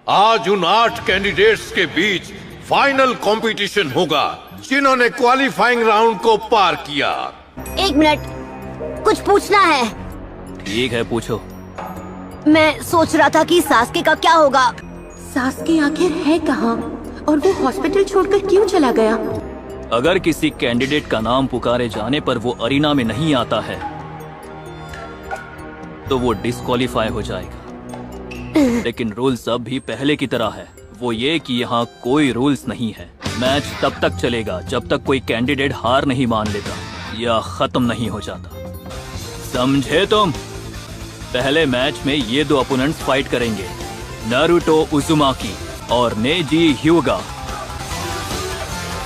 आज उन 8 कैंडिडेट्स के बीच फाइनल कंपटीशन होगा जिन्होंने क्वालिफाइंग राउंड को पार किया। 1 मिनट, कुछ पूछना है। ठीक है, पूछो। मैं सोच रहा था कि सास्के का क्या होगा। सास्के आखिर है कहाँ और वो हॉस्पिटल छोड़कर क्यों चला गया? अगर किसी कैंडिडेट का नाम पुकारे जाने पर वो अरीना में नहीं आता है तो वो डिस्क्वालीफाई हो जाएगा। लेकिन रूल्स अब भी पहले की तरह है, वो ये कि यहाँ कोई रूल्स नहीं है। मैच तब तक चलेगा जब तक कोई कैंडिडेट हार नहीं मान लेता या खत्म नहीं हो जाता, समझे तुम? पहले मैच में ये 2 अपोनेंट्स फाइट करेंगे, नारुतो उजुमाकी और Neji Hyuga.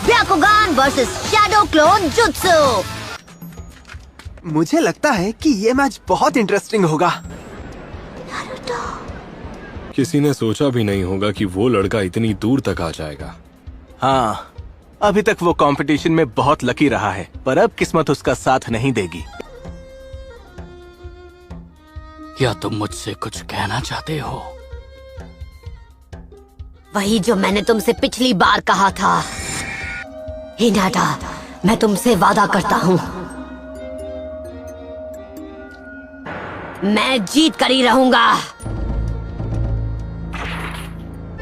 Byakugan versus shadow clone jutsu. मुझे लगता है कि ये मैच बहुत इंटरेस्टिंग होगा। किसी ने सोचा भी नहीं होगा कि वो लड़का इतनी दूर तक आ जाएगा। हाँ, अभी तक वो कंपटीशन में बहुत लकी रहा है, पर अब किस्मत उसका साथ नहीं देगी। क्या तुम मुझसे कुछ कहना चाहते हो? वही जो मैंने तुमसे पिछली बार कहा था। हिनाटा, मैं तुमसे वादा करता हूँ, मैं जीत कर ही रहूंगा।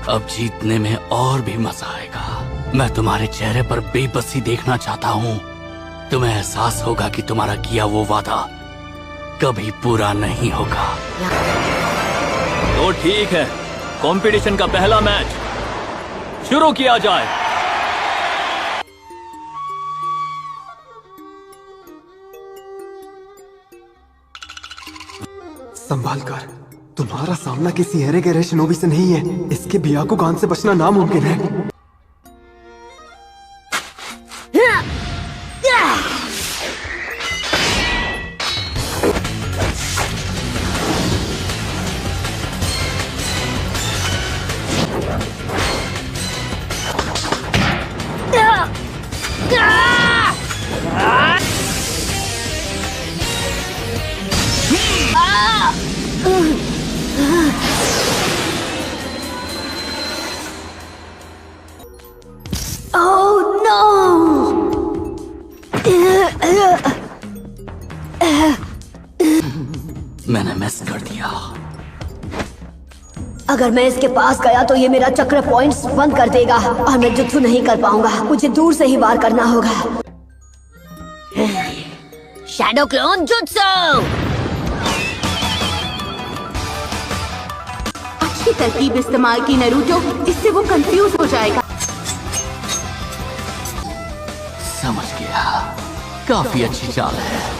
अब जीतने में और भी मजा आएगा। मैं तुम्हारे चेहरे पर बेबसी देखना चाहता हूँ। तुम्हें एहसास होगा कि तुम्हारा किया वो वादा कभी पूरा नहीं होगा। तो ठीक है, कंपटीशन का पहला मैच शुरू किया जाए। संभाल कर, तुम्हारा सामना किसी एरे गहरे शिनोबी से नहीं है। इसके ब्याकुगान से बचना नामुमकिन है। मैंने मिस कर दिया। अगर मैं इसके पास गया तो ये मेरा चक्र पॉइंट्स बंद कर देगा और मैं जुत्सु नहीं कर पाऊंगा। मुझे दूर से ही वार करना होगा। Shadow clone jutsu. अच्छी तरकीब इस्तेमाल की नारुतो, इससे वो कंफ्यूज हो जाएगा। समझ गया, काफी अच्छी चाल है।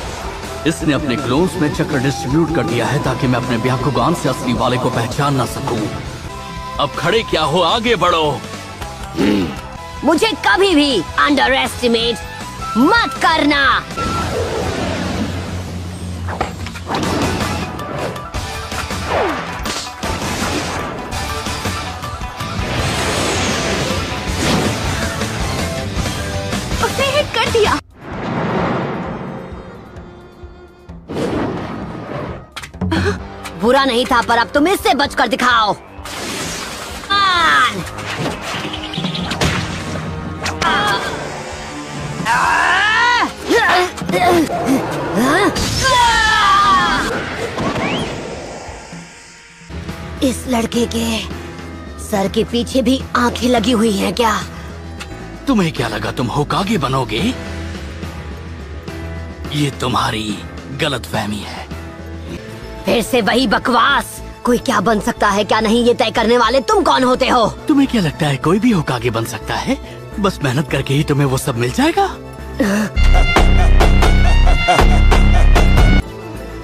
इसने अपने क्लोन्स में चक्र डिस्ट्रीब्यूट कर दिया है ताकि मैं अपने ब्याकुगान से असली वाले को पहचान ना सकूं। अब खड़े क्या हो, आगे बढ़ो। मुझे कभी भी अंडर एस्टिमेट मत करना। उसने हिट कर दिया। बुरा नहीं था, पर अब तुम इससे बचकर दिखाओ। इस लड़के के सर के पीछे भी आंखें लगी हुई हैं क्या? तुम्हें क्या लगा तुम होकागे बनोगे? ये तुम्हारी गलतफहमी है। फिर से वही बकवास। कोई क्या बन सकता है क्या नहीं, ये तय करने वाले तुम कौन होते हो? तुम्हें क्या लगता है कोई भी होकागे बन सकता है? बस मेहनत करके ही तुम्हें वो सब मिल जाएगा।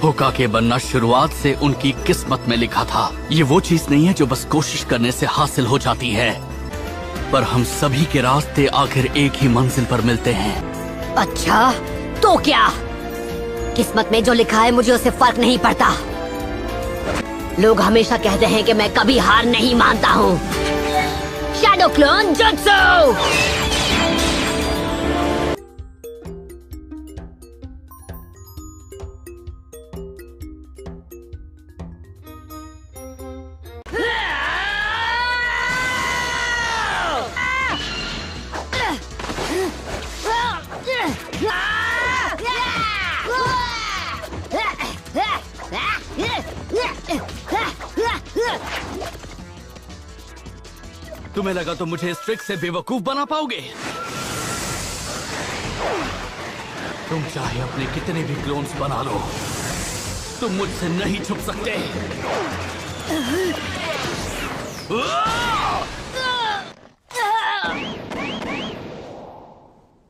होकागे बनना शुरुआत से उनकी किस्मत में लिखा था। ये वो चीज नहीं है जो बस कोशिश करने से हासिल हो जाती है, पर हम सभी के रास्ते आखिर एक ही मंजिल पर मिलते हैं। अच्छा, तो क्या? किस्मत में जो लिखा है मुझे उससे फर्क नहीं पड़ता। लोग हमेशा कहते हैं कि मैं कभी हार नहीं मानता हूँ। Shadow clone jutsu. तुम्हें लगा तो मुझे इस ट्रिक से बेवकूफ बना पाओगे? तुम चाहे अपने कितने भी क्लोन्स बना लो, तुम मुझसे नहीं छुप सकते।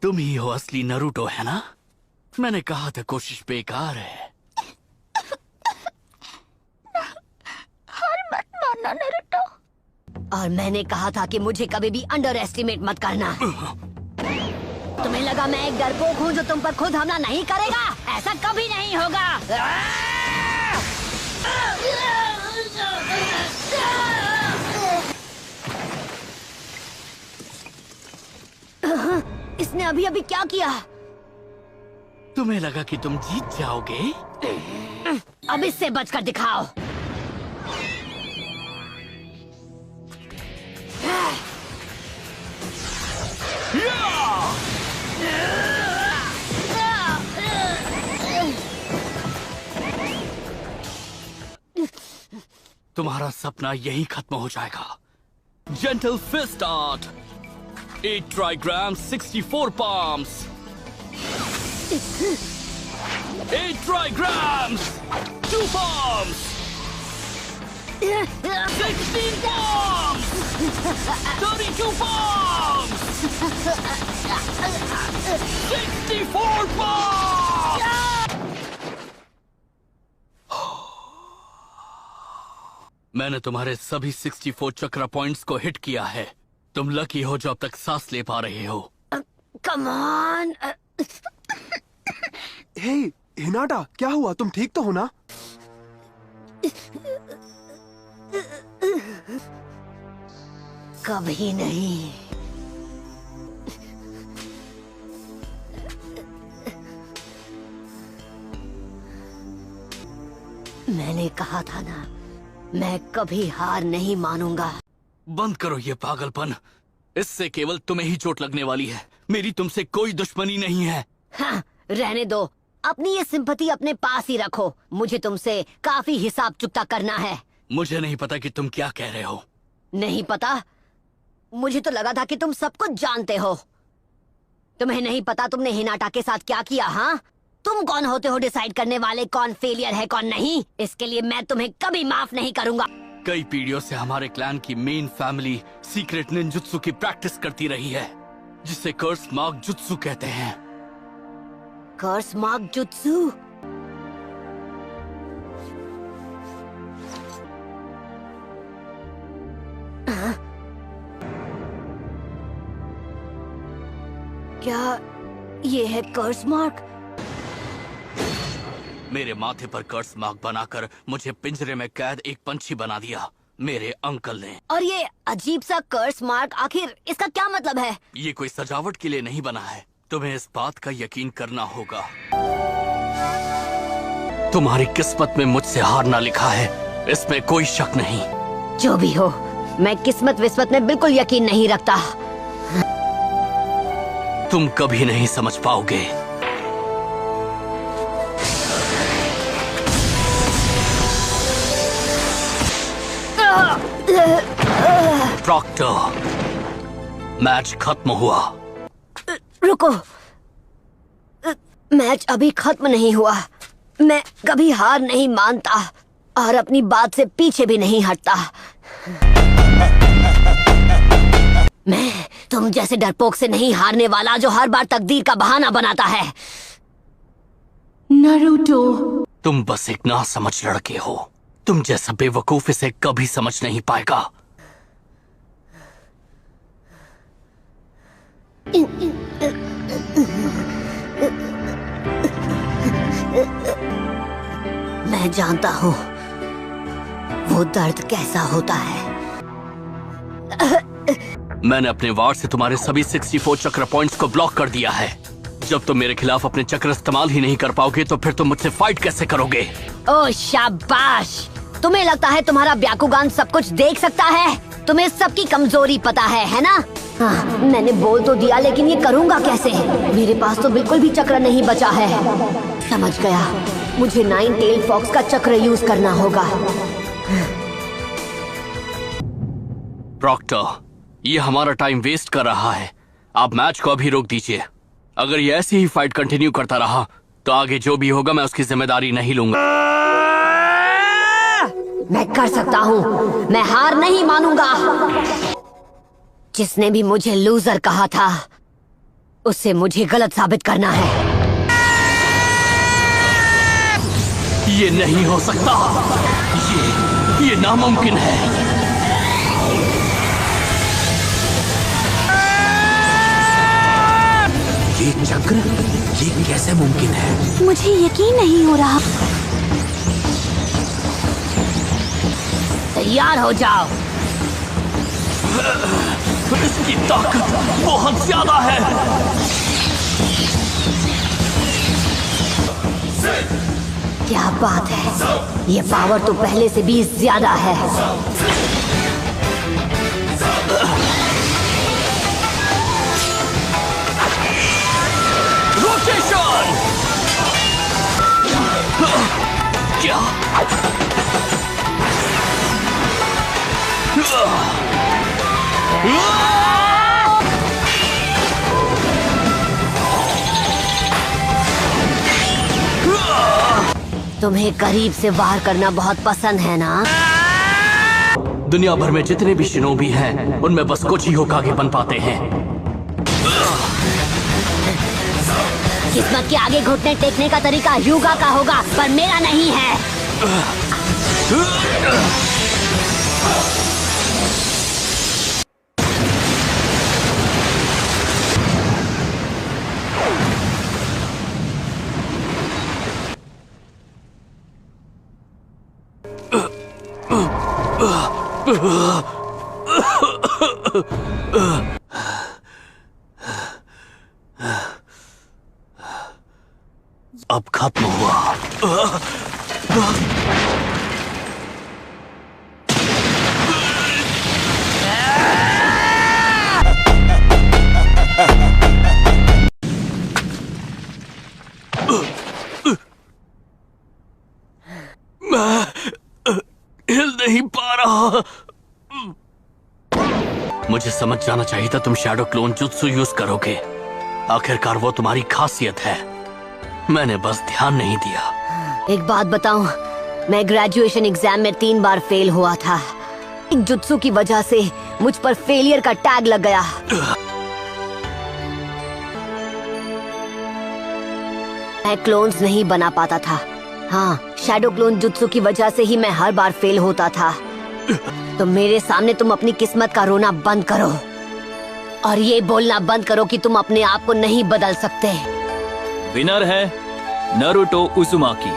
तुम ही हो असली नारुतो, है ना? मैंने कहा था कोशिश बेकार है। और मैंने कहा था कि मुझे कभी भी अंडर एस्टिमेट मत करना। तुम्हें लगा मैं एक डरपोक हूँ जो तुम पर खुद हमला नहीं करेगा? ऐसा कभी नहीं होगा। इसने अभी अभी क्या किया? तुम्हें लगा कि तुम जीत जाओगे? अब इससे बचकर दिखाओ। तुम्हारा सपना यही खत्म हो जाएगा। Gentle fist art, 8 trigrams, 64 palms. 8 trigrams, 2 palms. 16 palms. 32 palms. 64 palms. मैंने तुम्हारे सभी 64 चक्र पॉइंट्स को हिट किया है। तुम लकी हो जो अब तक सांस ले पा रहे हो। Come on. हे हिनाटा, क्या हुआ? तुम ठीक तो हो ना? कभी नहीं। मैंने कहा था ना, मैं कभी हार नहीं मानूंगा। बंद करो ये पागलपन। इससे केवल तुम्हें ही चोट लगने वाली है। मेरी तुमसे कोई दुश्मनी नहीं है। हाँ, रहने दो। अपनी ये सिंपैथी अपने पास ही रखो। मुझे तुमसे काफी हिसाब चुकता करना है। मुझे नहीं पता कि तुम क्या कह रहे हो। नहीं पता? मुझे तो लगा था कि तुम सब कुछ जानते हो। तुम्हें नहीं पता तुमने हिनाटा के साथ क्या किया? हाँ, तुम कौन होते हो डिसाइड करने वाले कौन फेलियर है कौन नहीं? इसके लिए मैं तुम्हें कभी माफ नहीं करूंगा। कई पीढ़ियों से हमारे क्लैन की मेन फैमिली सीक्रेट निंजुत्सु की प्रैक्टिस करती रही है, जिसे कर्स मार्क जुत्सु कहते हैं। कर्स मार्क जुत्सु? क्या ये है कर्स मार्क? मेरे माथे पर कर्स मार्क बनाकर मुझे पिंजरे में कैद एक पंछी बना दिया मेरे अंकल ने। और ये अजीब सा कर्स मार्क, आखिर इसका क्या मतलब है? ये कोई सजावट के लिए नहीं बना है। तुम्हें इस बात का यकीन करना होगा। तुम्हारी किस्मत में मुझसे हारना लिखा है, इसमें कोई शक नहीं। जो भी हो, मैं किस्मत विस्मत में बिल्कुल यकीन नहीं रखता। तुम कभी नहीं समझ पाओगे। प्रॉक्टर, मैच खत्म हुआ। रुको, मैच अभी खत्म नहीं हुआ। मैं कभी हार नहीं मानता और अपनी बात से पीछे भी नहीं हटता। मैं तुम जैसे डरपोक से नहीं हारने वाला जो हर बार तकदीर का बहाना बनाता है। नारुतो, तुम बस एक नासमझ लड़के हो। तुम जैसा बेवकूफ इसे कभी समझ नहीं पाएगा। मैं जानता हूँ वो दर्द कैसा होता है। मैंने अपने वार से तुम्हारे सभी 64 चक्र पॉइंट्स को ब्लॉक कर दिया है। जब तुम मेरे खिलाफ अपने चक्र इस्तेमाल ही नहीं कर पाओगे तो फिर तुम मुझसे फाइट कैसे करोगे? ओ शाबाश! तुम्हें लगता है तुम्हारा ब्याकुगान सब कुछ देख सकता है? तुम्हें सबकी कमजोरी पता है ना? हाँ, मैंने बोल तो दिया, लेकिन ये करूँगा कैसे? मेरे पास तो बिल्कुल भी चक्र नहीं बचा है। समझ गया, मुझे 9 टेल फॉक्स का चक्र यूज करना होगा। प्रॉक्टर, ये हमारा टाइम वेस्ट कर रहा है। आप मैच को अभी रोक दीजिए। अगर ये ऐसी ही फाइट कंटिन्यू करता रहा तो आगे जो भी होगा मैं उसकी जिम्मेदारी नहीं लूंगा। मैं कर सकता हूँ, मैं हार नहीं मानूंगा। जिसने भी मुझे लूजर कहा था उसे मुझे गलत साबित करना है। ये नहीं हो सकता, ये नामुमकिन है। ये चक्र, ये कैसे मुमकिन है? मुझे यकीन नहीं हो रहा। तैयार हो जाओ। इसकी ताकत बहुत ज्यादा है। क्या बात है, ये पावर तो पहले से भी ज्यादा है। रोटेशन! क्या? तुम्हें करीब से वार करना बहुत पसंद है ना? दुनिया भर में जितने भी शिनोबी हैं, उनमें बस कुछ ही होकागे बन पाते हैं। किस्मत के आगे घुटने टेकने का तरीका युगा का होगा, पर मेरा नहीं है। अब खत्म हुआ। मैं हिल नहीं पा रहा। मुझे समझ जाना चाहिए था तुम शैडो क्लोन जुत्सु यूज करोगे। आखिरकार वो तुम्हारी खासियत है। मैंने बस ध्यान नहीं दिया। एक बात बताऊं, मैं ग्रेजुएशन एग्जाम में 3 बार फेल हुआ था। इन जुत्सु की वजह से मुझ पर फेलियर का टैग लग गया। मैं क्लोन्स नहीं बना पाता था। हाँ, शैडो क्लोन जुत्सु की वजह से ही मैं हर बार फेल होता था। तो मेरे सामने तुम अपनी किस्मत का रोना बंद करो और ये बोलना बंद करो कि तुम अपने आप को नहीं बदल सकते। विनर है नारुतो उज़ुमाकी।